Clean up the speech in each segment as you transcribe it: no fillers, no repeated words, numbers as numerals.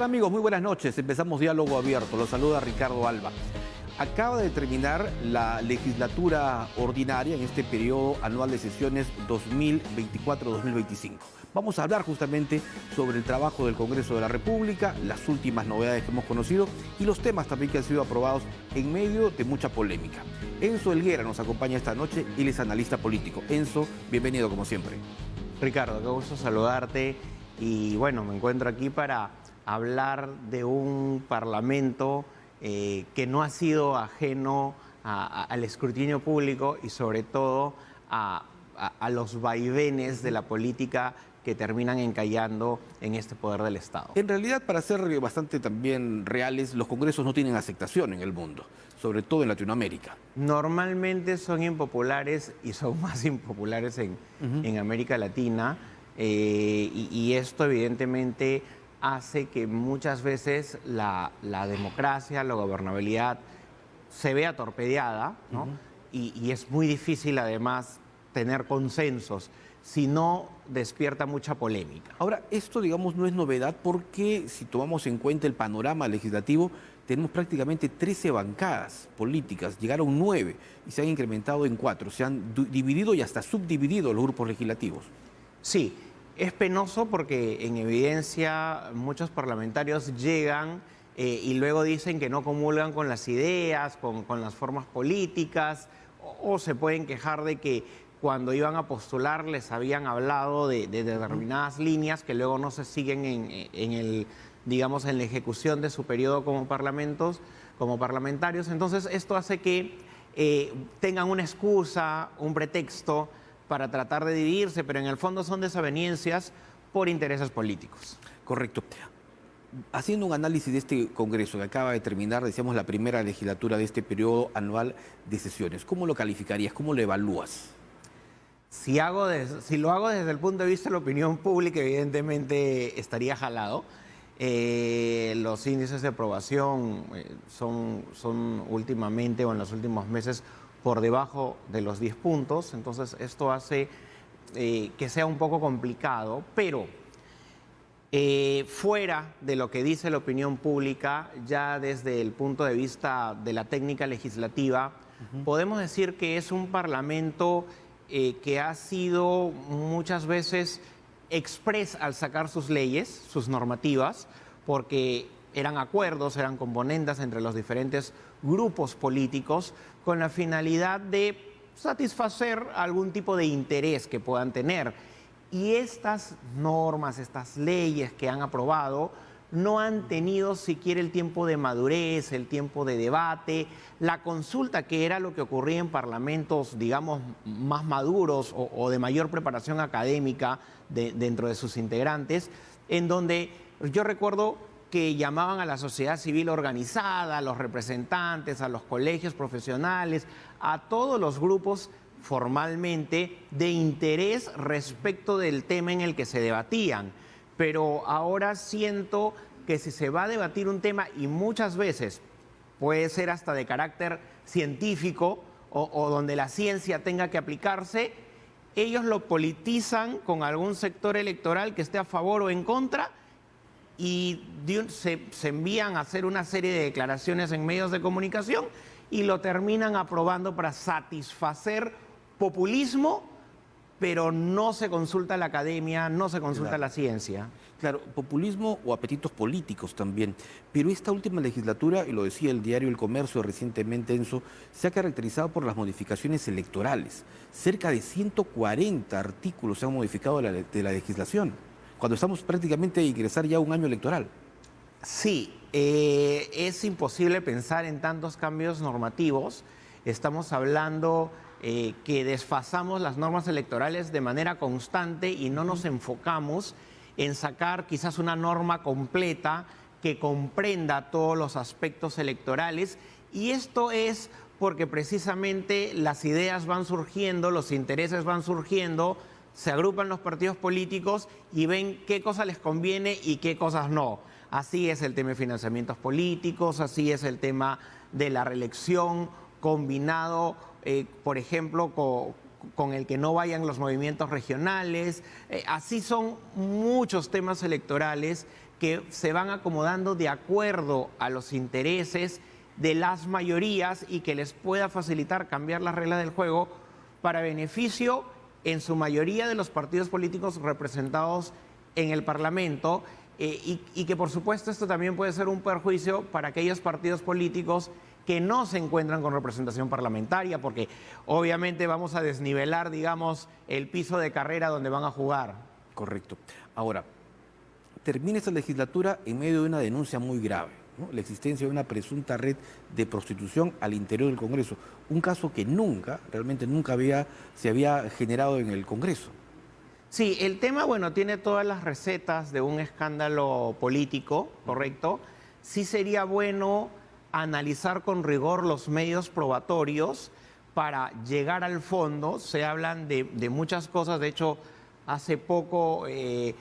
tal amigos? Muy buenas noches. Empezamos Diálogo Abierto. Los saluda Ricardo Alba. Acaba de terminar la legislatura ordinaria en este periodo anual de sesiones 2024-2025. Vamos a hablar justamente sobre el trabajo del Congreso de la República, las últimas novedades que hemos conocido y los temas también que han sido aprobados en medio de mucha polémica. Enzo Helguera nos acompaña esta noche, él es analista político. Enzo, bienvenido como siempre. Ricardo, qué gusto saludarte y bueno, me encuentro aquí para hablar de un parlamento que no ha sido ajeno al escrutinio público y sobre todo a los vaivenes de la política que terminan encallando en este poder del Estado. En realidad, para ser bastante también reales, los congresos no tienen aceptación en el mundo, sobre todo en Latinoamérica. Normalmente son impopulares y son más impopulares en América Latina y esto evidentemente hace que muchas veces la democracia, la gobernabilidad se vea torpedeada, ¿no? Y es muy difícil además tener consensos, si no despierta mucha polémica. Ahora, esto digamos no es novedad porque si tomamos en cuenta el panorama legislativo, tenemos prácticamente 13 bancadas políticas, llegaron 9 y se han incrementado en 4, se han dividido y hasta subdividido los grupos legislativos. Sí. Es penoso porque en evidencia muchos parlamentarios llegan y luego dicen que no comulgan con las ideas, con las formas políticas, o se pueden quejar de que cuando iban a postular les habían hablado de determinadas líneas que luego no se siguen en la ejecución de su periodo como parlamentarios. Entonces esto hace que tengan una excusa, un pretexto para tratar de dividirse, pero en el fondo son desavenencias por intereses políticos. Correcto. Haciendo un análisis de este Congreso que acaba de terminar, decíamos, la primera legislatura de este periodo anual de sesiones, ¿cómo lo calificarías? ¿Cómo lo evalúas? Si lo hago desde el punto de vista de la opinión pública, evidentemente estaría jalado. Los índices de aprobación son últimamente o en los últimos meses por debajo de los 10 puntos, entonces esto hace que sea un poco complicado, pero fuera de lo que dice la opinión pública, ya desde el punto de vista de la técnica legislativa, podemos decir que es un parlamento que ha sido muchas veces exprés al sacar sus leyes, sus normativas, porque eran acuerdos, eran componendas entre los diferentes grupos políticos con la finalidad de satisfacer algún tipo de interés que puedan tener. Y estas normas, estas leyes que han aprobado, no han tenido siquiera el tiempo de madurez, el tiempo de debate, la consulta, que era lo que ocurría en parlamentos, digamos, más maduros o de mayor preparación académica dentro de sus integrantes, en donde yo recuerdo que llamaban a la sociedad civil organizada, a los representantes, a los colegios profesionales, a todos los grupos formalmente de interés respecto del tema en el que se debatían. Pero ahora siento que si se va a debatir un tema, y muchas veces puede ser hasta de carácter científico o donde la ciencia tenga que aplicarse, ellos lo politizan con algún sector electoral que esté a favor o en contra, y se envían a hacer una serie de declaraciones en medios de comunicación y lo terminan aprobando para satisfacer populismo, pero no se consulta la academia, no se consulta la ciencia. Claro, populismo o apetitos políticos también. Pero esta última legislatura, y lo decía el diario El Comercio recientemente, Enzo, se ha caracterizado por las modificaciones electorales. Cerca de 140 artículos se han modificado de la legislación, cuando estamos prácticamente a ingresar ya a un año electoral. Sí, es imposible pensar en tantos cambios normativos. Estamos hablando que desfasamos las normas electorales de manera constante y no nos enfocamos en sacar quizás una norma completa que comprenda todos los aspectos electorales. Y esto es porque precisamente las ideas van surgiendo, los intereses van surgiendo, se agrupan los partidos políticos y ven qué cosas les conviene y qué cosas no. Así es el tema de financiamientos políticos, así es el tema de la reelección, combinado, por ejemplo, con el que no vayan los movimientos regionales. Así son muchos temas electorales que se van acomodando de acuerdo a los intereses de las mayorías y que les pueda facilitar cambiar las reglas del juego para beneficio en su mayoría de los partidos políticos representados en el Parlamento, y que por supuesto esto también puede ser un perjuicio para aquellos partidos políticos que no se encuentran con representación parlamentaria, porque obviamente vamos a desnivelar, digamos, el piso de carrera donde van a jugar. Correcto. Ahora, termina esta legislatura en medio de una denuncia muy grave, ¿no? La existencia de una presunta red de prostitución al interior del Congreso, un caso que realmente nunca se había generado en el Congreso. Sí, el tema, bueno, tiene todas las recetas de un escándalo político, ¿correcto? Sí sería bueno analizar con rigor los medios probatorios para llegar al fondo. Se hablan de muchas cosas, de hecho, hace poco, de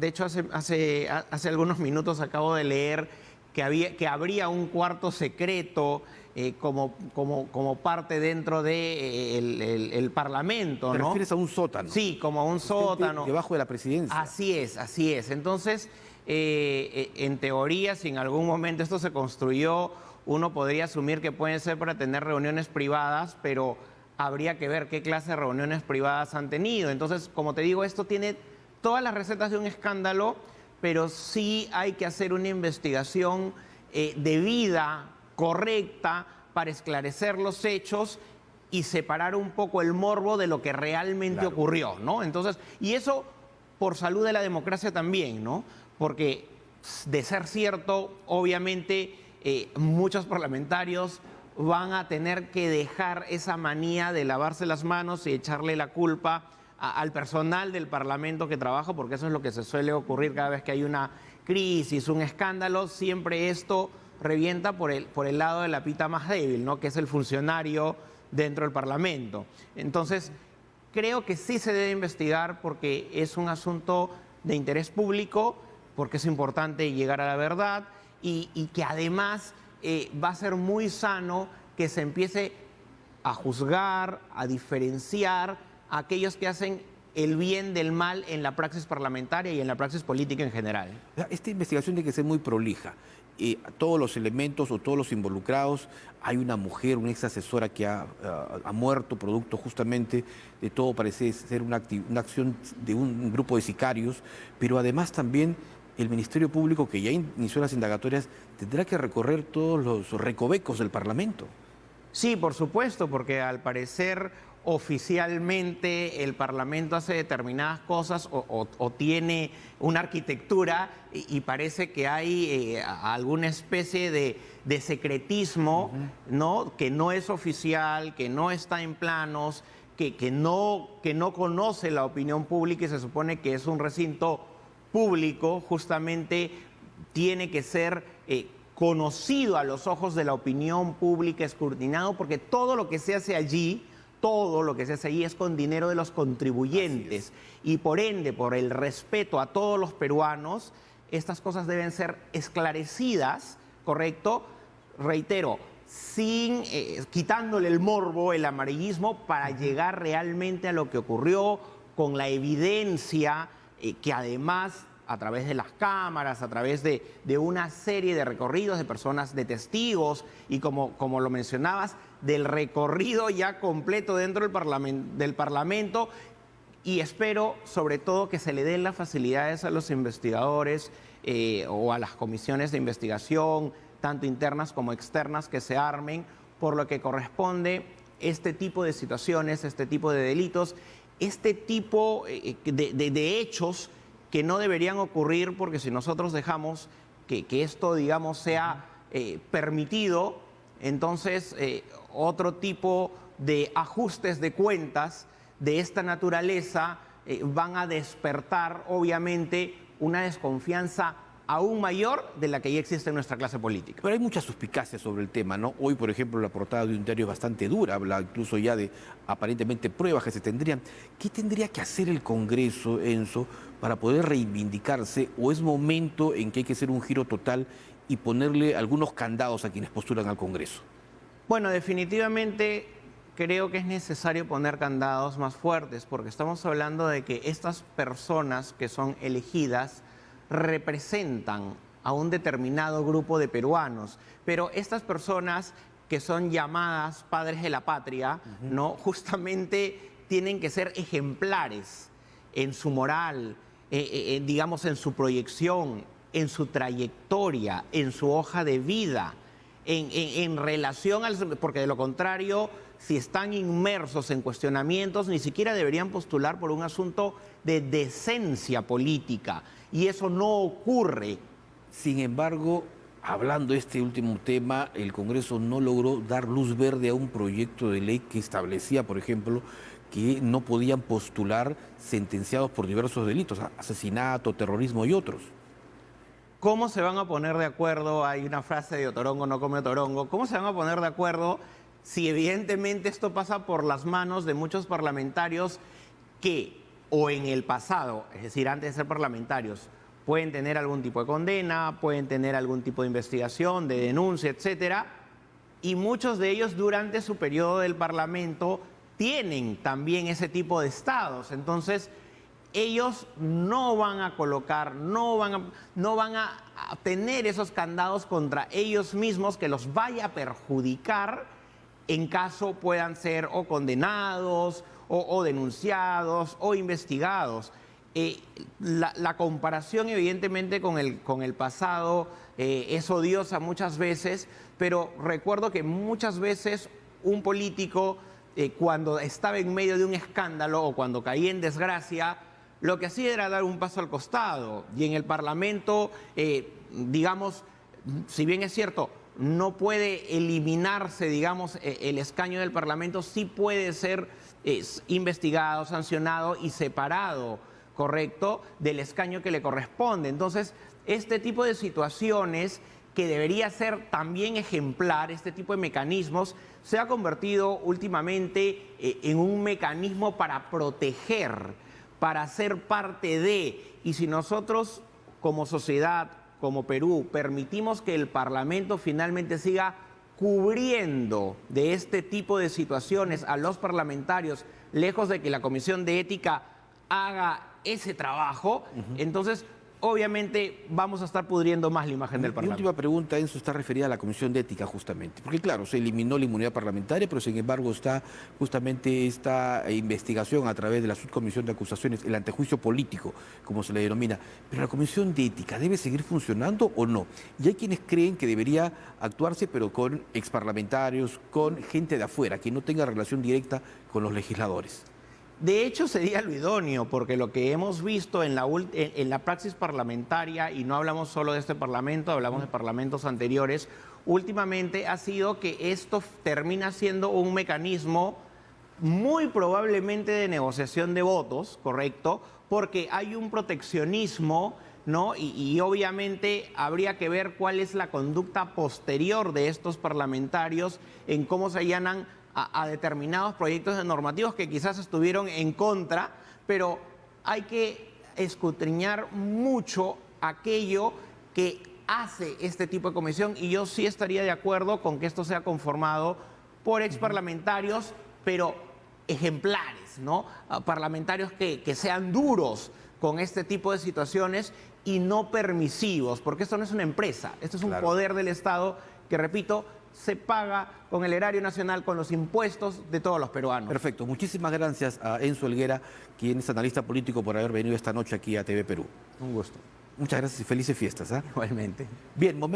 hecho, hace algunos minutos acabo de leer que habría un cuarto secreto como parte dentro del Parlamento, ¿no? ¿Te refieres a un sótano? Sí, como a un sótano. Debajo de la presidencia. Así es, así es. Entonces, en teoría, si en algún momento esto se construyó, uno podría asumir que pueden ser para tener reuniones privadas, pero habría que ver qué clase de reuniones privadas han tenido. Entonces, como te digo, esto tiene todas las recetas de un escándalo, pero sí hay que hacer una investigación debida, correcta, para esclarecer los hechos y separar un poco el morbo de lo que realmente ocurrió, ¿no? Entonces, y eso por salud de la democracia también, ¿no? Porque de ser cierto, obviamente muchos parlamentarios van a tener que dejar esa manía de lavarse las manos y echarle la culpa al personal del Parlamento que trabaja, porque eso es lo que se suele ocurrir cada vez que hay una crisis, un escándalo. Siempre esto revienta por el lado de la pita más débil, ¿no? Que es el funcionario dentro del Parlamento. Entonces, creo que sí se debe investigar porque es un asunto de interés público, porque es importante llegar a la verdad y que además va a ser muy sano que se empiece a juzgar, a diferenciar a aquellos que hacen el bien del mal en la praxis parlamentaria y en la praxis política en general. Esta investigación tiene que ser muy prolija. Todos los elementos o todos los involucrados, hay una mujer, una ex asesora que ha muerto producto justamente de todo, parece ser una acción de un grupo de sicarios, pero además también el Ministerio Público, que ya inició las indagatorias, tendrá que recorrer todos los recovecos del Parlamento. Sí, por supuesto, porque al parecer oficialmente el Parlamento hace determinadas cosas o tiene una arquitectura y parece que hay alguna especie de secretismo, ¿no? Que no es oficial, que no está en planos, que no conoce la opinión pública y se supone que es un recinto público, justamente tiene que ser conocido a los ojos de la opinión pública, escrutinado, porque todo lo que se hace allí es con dinero de los contribuyentes y por ende, por el respeto a todos los peruanos, estas cosas deben ser esclarecidas, ¿correcto? Reitero, sin quitándole el morbo, el amarillismo, para llegar realmente a lo que ocurrió con la evidencia que además a través de las cámaras, a través de una serie de recorridos de personas, de testigos y como lo mencionabas, del recorrido ya completo dentro del Parlamento, y espero sobre todo que se le den las facilidades a los investigadores o a las comisiones de investigación, tanto internas como externas, que se armen por lo que corresponde este tipo de situaciones, este tipo de delitos, este tipo de hechos que no deberían ocurrir, porque si nosotros dejamos que esto, digamos, sea permitido, entonces otro tipo de ajustes de cuentas de esta naturaleza van a despertar, obviamente, una desconfianza aún mayor de la que ya existe en nuestra clase política. Pero hay muchas suspicacias sobre el tema, ¿no? Hoy, por ejemplo, la portada de un diario es bastante dura, habla incluso ya de aparentemente pruebas que se tendrían. ¿Qué tendría que hacer el Congreso, Enzo, para poder reivindicarse? ¿O es momento en que hay que hacer un giro total y ponerle algunos candados a quienes postulan al Congreso? Bueno, definitivamente creo que es necesario poner candados más fuertes, porque estamos hablando de que estas personas que son elegidas representan a un determinado grupo de peruanos, pero estas personas que son llamadas padres de la patria, ¿no? Justamente tienen que ser ejemplares en su moral, digamos en su proyección, en su trayectoria, en su hoja de vida, en relación al... Porque de lo contrario, si están inmersos en cuestionamientos, ni siquiera deberían postular por un asunto de decencia política, y eso no ocurre. Sin embargo, hablando de este último tema, el Congreso no logró dar luz verde a un proyecto de ley que establecía, por ejemplo, que no podían postular sentenciados por diversos delitos, asesinato, terrorismo y otros. ¿Cómo se van a poner de acuerdo? Hay una frase de Otorongo no come Otorongo. ¿Cómo se van a poner de acuerdo si evidentemente esto pasa por las manos de muchos parlamentarios que, o en el pasado, es decir, antes de ser parlamentarios, pueden tener algún tipo de condena, pueden tener algún tipo de investigación, de denuncia, etcétera, y muchos de ellos durante su periodo del Parlamento tienen también ese tipo de estados? Entonces, ellos no van a colocar, no van a tener esos candados contra ellos mismos que los vaya a perjudicar en caso puedan ser o condenados o denunciados o investigados. La comparación evidentemente con el pasado es odiosa muchas veces, pero recuerdo que muchas veces un político cuando estaba en medio de un escándalo o cuando caía en desgracia, lo que hacía era dar un paso al costado, y en el Parlamento, digamos, si bien es cierto, no puede eliminarse, digamos, el escaño del Parlamento, sí puede ser investigado, sancionado y separado, ¿correcto?, del escaño que le corresponde. Entonces, este tipo de situaciones que debería ser también ejemplar, este tipo de mecanismos, se ha convertido últimamente en un mecanismo para proteger, para ser parte de, y si nosotros como sociedad, como Perú, permitimos que el Parlamento finalmente siga cubriendo de este tipo de situaciones a los parlamentarios, lejos de que la Comisión de Ética haga ese trabajo, entonces obviamente vamos a estar pudriendo más la imagen del Parlamento. Mi última pregunta, Enzo, está referida a la Comisión de Ética justamente, porque claro, se eliminó la inmunidad parlamentaria, pero sin embargo está justamente esta investigación a través de la subcomisión de acusaciones, el antejuicio político, como se le denomina. Pero la Comisión de Ética, ¿debe seguir funcionando o no? Y hay quienes creen que debería actuarse, pero con exparlamentarios, con gente de afuera, que no tenga relación directa con los legisladores. De hecho, sería lo idóneo, porque lo que hemos visto en la praxis parlamentaria, y no hablamos solo de este Parlamento, hablamos de parlamentos anteriores, últimamente ha sido que esto termina siendo un mecanismo muy probablemente de negociación de votos, ¿correcto? Porque hay un proteccionismo, ¿no? Y obviamente habría que ver cuál es la conducta posterior de estos parlamentarios en cómo se allanan a determinados proyectos normativos que quizás estuvieron en contra, pero hay que escudriñar mucho aquello que hace este tipo de comisión, y yo sí estaría de acuerdo con que esto sea conformado por exparlamentarios, pero ejemplares, ¿no? Parlamentarios que sean duros con este tipo de situaciones y no permisivos, porque esto no es una empresa, esto es un poder del Estado que, repito, se paga con el erario nacional, con los impuestos de todos los peruanos. Perfecto. Muchísimas gracias a Enzo Helguera, quien es analista político, por haber venido esta noche aquí a TV Perú. Un gusto. Muchas gracias y felices fiestas. Igualmente. Bien, momento.